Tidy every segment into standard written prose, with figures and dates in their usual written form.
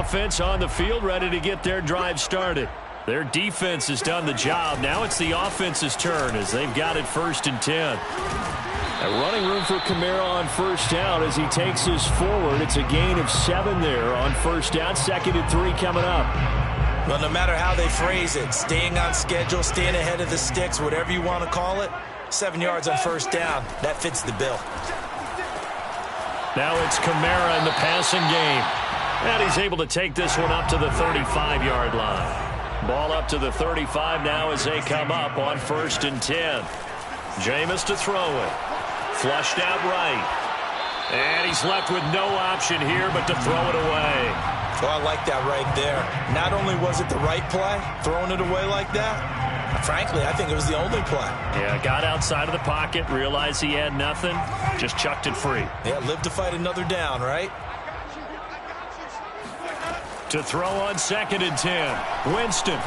offense on the field, ready to get their drive started. Their defense has done the job. Now it's the offense's turn as they've got it 1st and 10. A running room for Kamara on 1st down as he takes his forward. It's a gain of 7 there on 1st down. 2nd and 3 coming up. Well, no matter how they phrase it, staying on schedule, staying ahead of the sticks, whatever you want to call it, 7 yards on 1st down, that fits the bill. Now it's Kamara in the passing game. And he's able to take this one up to the 35-yard line. Ball up to the 35 now as they come up on 1st and 10. Jameis to throw it. Flushed out right. And he's left with no option here but to throw it away. Well, I like that right there. Not only was it the right play, throwing it away like that, frankly, I think it was the only play. Yeah, got outside of the pocket, realized he had nothing, just chucked it free. Yeah, live to fight another down, right? To throw on 2nd and 10. Winston.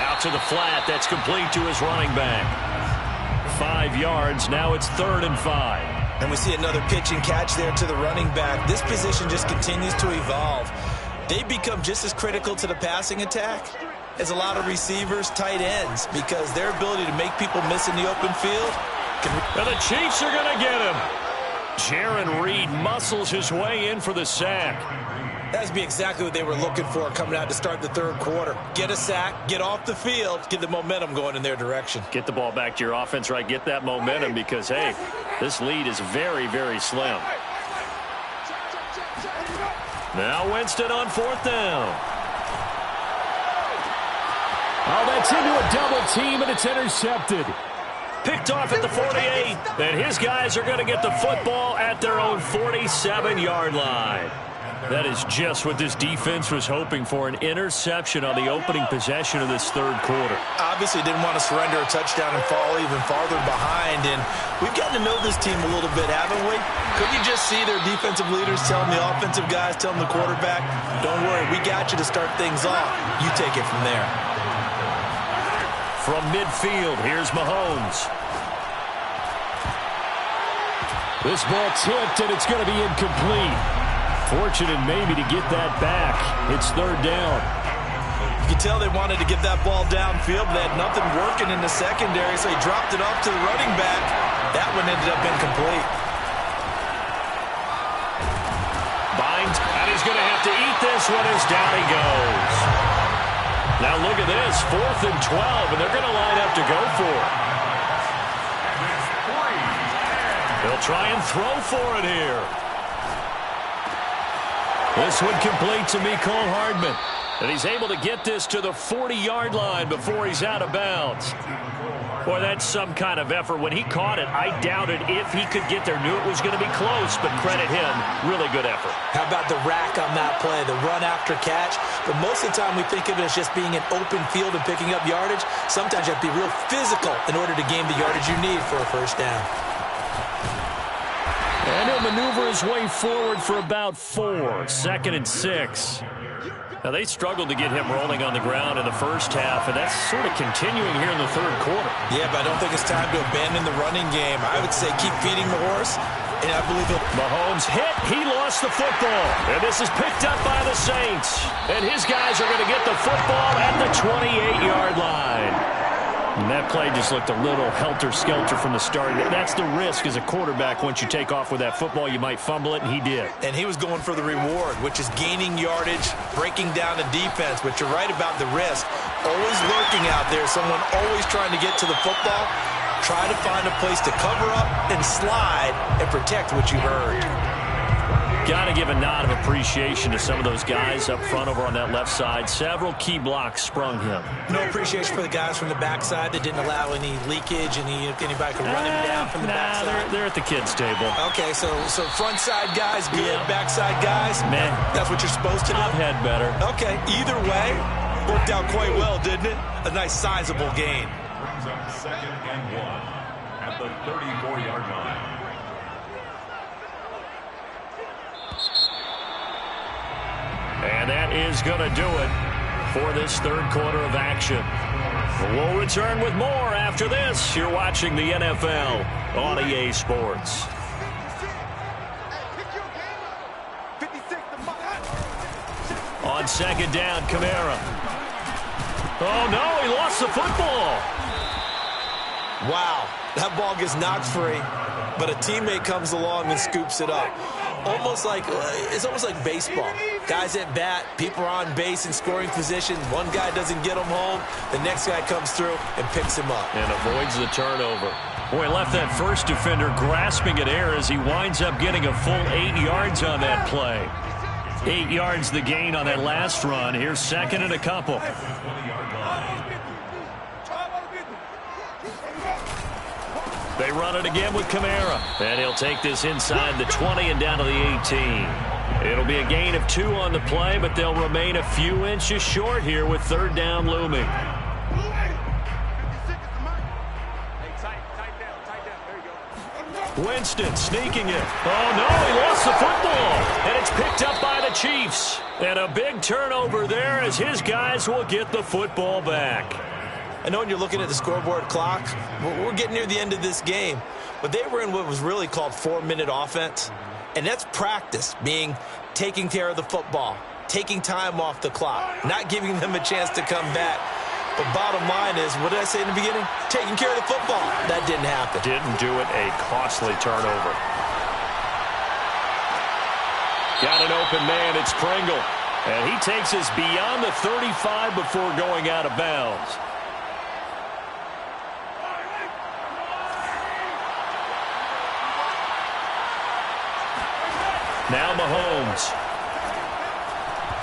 Out to the flat. That's complete to his running back. 5 yards. Now it's 3rd and 5. And we see another pitch and catch there to the running back. This position just continues to evolve. They become just as critical to the passing attack as a lot of receivers, tight ends, because their ability to make people miss in the open field. And the Chiefs are going to get him. Jaron Reed muscles his way in for the sack. That'd be exactly what they were looking for coming out to start the 3rd quarter. Get a sack, get off the field, get the momentum going in their direction. Get the ball back to your offense, right? Get that momentum because, hey, this lead is very, very slim. Now Winston on 4th down. Oh, that's into a double team, and it's intercepted. Picked off at the 48, and his guys are going to get the football at their own 47-yard line. That is just what this defense was hoping for, an interception on the opening possession of this 3rd quarter. Obviously didn't want to surrender a touchdown and fall even farther behind, and we've gotten to know this team a little bit, haven't we? Could you just see their defensive leaders telling the offensive guys, telling the quarterback, don't worry, we got you to start things off. You take it from there. From midfield, here's Mahomes. This ball tipped, and it's going to be incomplete. Fortunate maybe to get that back. It's 3rd down. You can tell they wanted to get that ball downfield, but they had nothing working in the secondary, so he dropped it off to the running back. That one ended up incomplete. Binds, and he's going to have to eat this one as down he goes. Now look at this, 4th and 12, and they're going to line up to go for it. They'll try and throw for it here. This one complete to Mecole Hardman. And he's able to get this to the 40-yard line before he's out of bounds. Boy, that's some kind of effort. When he caught it, I doubted if he could get there. Knew it was going to be close, but credit him. Really good effort. How about the rack on that play, the run after catch? But most of the time we think of it as just being an open field and picking up yardage. Sometimes you have to be real physical in order to gain the yardage you need for a 1st down. And he'll maneuver his way forward for about 4. 2nd and 6. Now, they struggled to get him rolling on the ground in the 1st half, and that's sort of continuing here in the 3rd quarter. Yeah, but I don't think it's time to abandon the running game. I would say keep feeding the horse, and I believe he'll... Mahomes hit. He lost the football. And this is picked up by the Saints. And his guys are going to get the football at the 28-yard line. And that play just looked a little helter-skelter from the start. That's the risk as a quarterback. Once you take off with that football, you might fumble it, and he did. And he was going for the reward, which is gaining yardage, breaking down the defense. But you're right about the risk. Always lurking out there, someone always trying to get to the football. Try to find a place to cover up and slide and protect what you've earned. Got to give a nod of appreciation to some of those guys up front over on that left side. Several key blocks sprung him. No appreciation for the guys from the backside that didn't allow any leakage, anybody could run him down from the backside. They're at the kids' table. Okay, so front side guys good, backside guys, man, that's what you're supposed to do. I've had better. Okay, either way, worked out quite well, didn't it? A nice sizable gain. 2nd and 1 at the 34-yard line. And that is going to do it for this 3rd quarter of action. We'll return with more after this. You're watching the NFL on EA Sports. On second down, Kamara. Oh, no, he lost the football. Wow, that ball gets knocked free, but a teammate comes along and scoops it up. It's almost like baseball. Guys at bat, people are on base in scoring position. One guy doesn't get him home. The next guy comes through and picks him up. And avoids the turnover. Boy, left that first defender grasping at air as he winds up getting a full 8 yards on that play. 8 yards the gain on that last run. Here's second and a couple. They run it again with Kamara. And he'll take this inside the 20 and down to the 18. It'll be a gain of 2 on the play, but they'll remain a few inches short here with third down looming. Winston sneaking it. Oh, no, he lost the football. And it's picked up by the Chiefs. And a big turnover there as his guys will get the football back. I know when you're looking at the scoreboard clock, we're getting near the end of this game. But they were in what was really called 4-minute offense. And that's practice, being taking care of the football, taking time off the clock, not giving them a chance to come back. But bottom line is, what did I say in the beginning? Taking care of the football. That didn't happen. Didn't do it. A costly turnover. Got an open man. It's Pringle. And he takes us beyond the 35 before going out of bounds. Now Mahomes.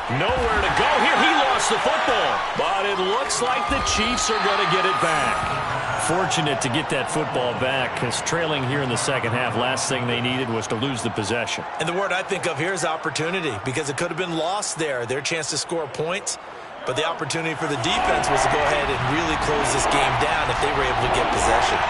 Nowhere to go here. He lost the football. But it looks like the Chiefs are going to get it back. Fortunate to get that football back, because trailing here in the second half, last thing they needed was to lose the possession. And the word I think of here is opportunity, because it could have been lost there, their chance to score points. But the opportunity for the defense was to go ahead and really close this game down if they were able to get possession.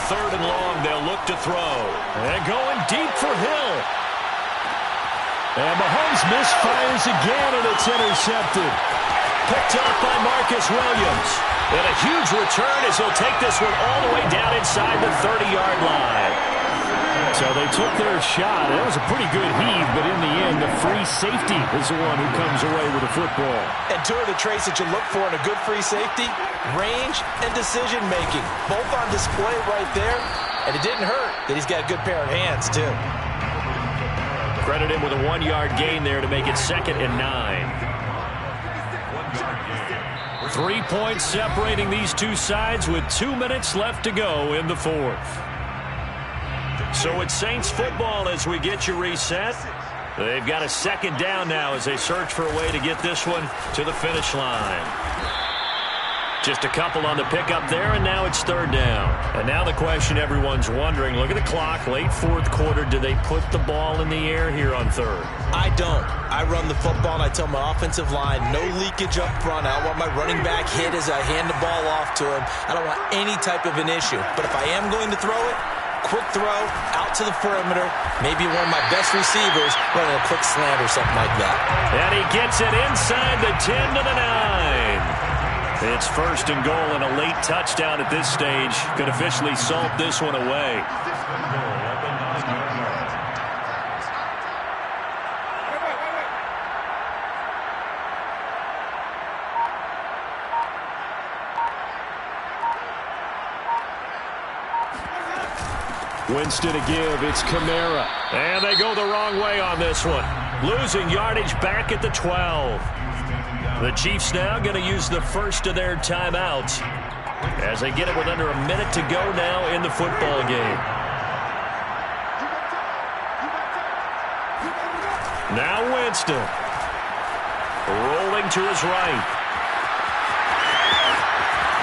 Third and long, they'll look to throw. And going deep for Hill. And Mahomes misfires again, and it's intercepted. Picked up by Marcus Williams. And a huge return as he'll take this one all the way down inside the 30-yard line. So they took their shot. That was a pretty good heave, but in the end, the free safety is the one who comes away with the football. And two of the traits that you look for in a good free safety, range and decision-making. Both on display right there. And it didn't hurt that he's got a good pair of hands, too. Credit him with a 1-yard gain there to make it 2nd and 9. 3 points separating these two sides with 2 minutes left to go in the fourth. So it's Saints football as we get you reset. They've got a second down now as they search for a way to get this one to the finish line. Just a couple on the pickup there, and now it's third down. And now the question everyone's wondering, look at the clock, late fourth quarter, do they put the ball in the air here on third? I don't. I run the football, and I tell my offensive line, no leakage up front. I don't want my running back hit as I hand the ball off to him. I don't want any type of an issue. But if I am going to throw it, quick throw, out to the perimeter, maybe one of my best receivers running a quick slant or something like that. And he gets it inside the 10 to the 9. It's first and goal, and a late touchdown at this stage could officially salt this one away. Winston to give. It's Kamara. And they go the wrong way on this one. Losing yardage back at the 12. The Chiefs now going to use the first of their timeouts as they get it with under a minute to go now in the football game. Now Winston. Rolling to his right.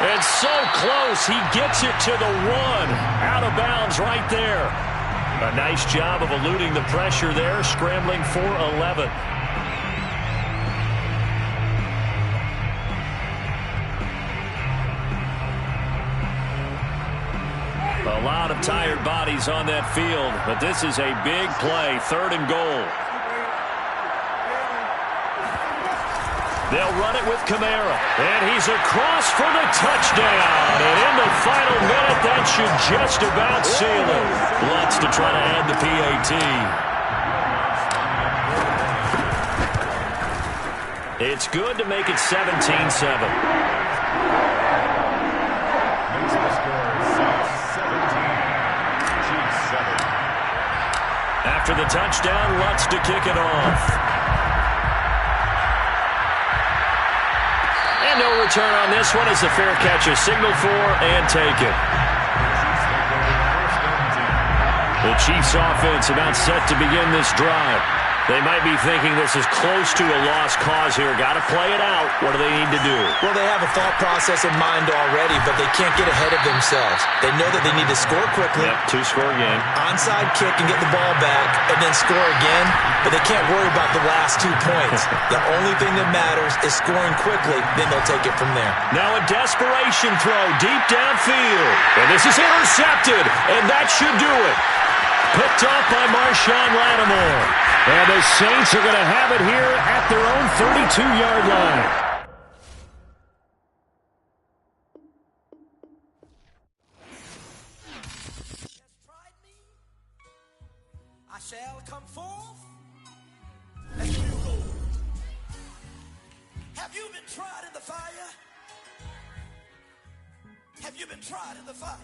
And so close, he gets it to the 1. Out of bounds right there. A nice job of eluding the pressure there, scrambling for 11. A lot of tired bodies on that field, but this is a big play, third and goal. They'll run it with Kamara. And he's across for the touchdown. And in the final minute, that should just about seal it. Lutz to try to add the PAT. It's good to make it 17-7. After the touchdown, Lutz to kick it off. And no return on this one as the fair catch is signaled for and taken. The Chiefs offense about set to begin this drive. They might be thinking this is close to a lost cause here. Got to play it out. What do they need to do? Well, they have a thought process in mind already, but they can't get ahead of themselves. They know that they need to score quickly. Yep, two-score game. Onside kick and get the ball back, and then score again, but they can't worry about the last 2 points. The only thing that matters is scoring quickly, then they'll take it from there. Now a desperation throw deep downfield. And this is intercepted, and that should do it. Picked off by Marshawn Lattimore. And the Saints are going to have it here at their own 32-yard line. I shall come forth as pure gold. Have you been tried in the fire? Have you been tried in the fire?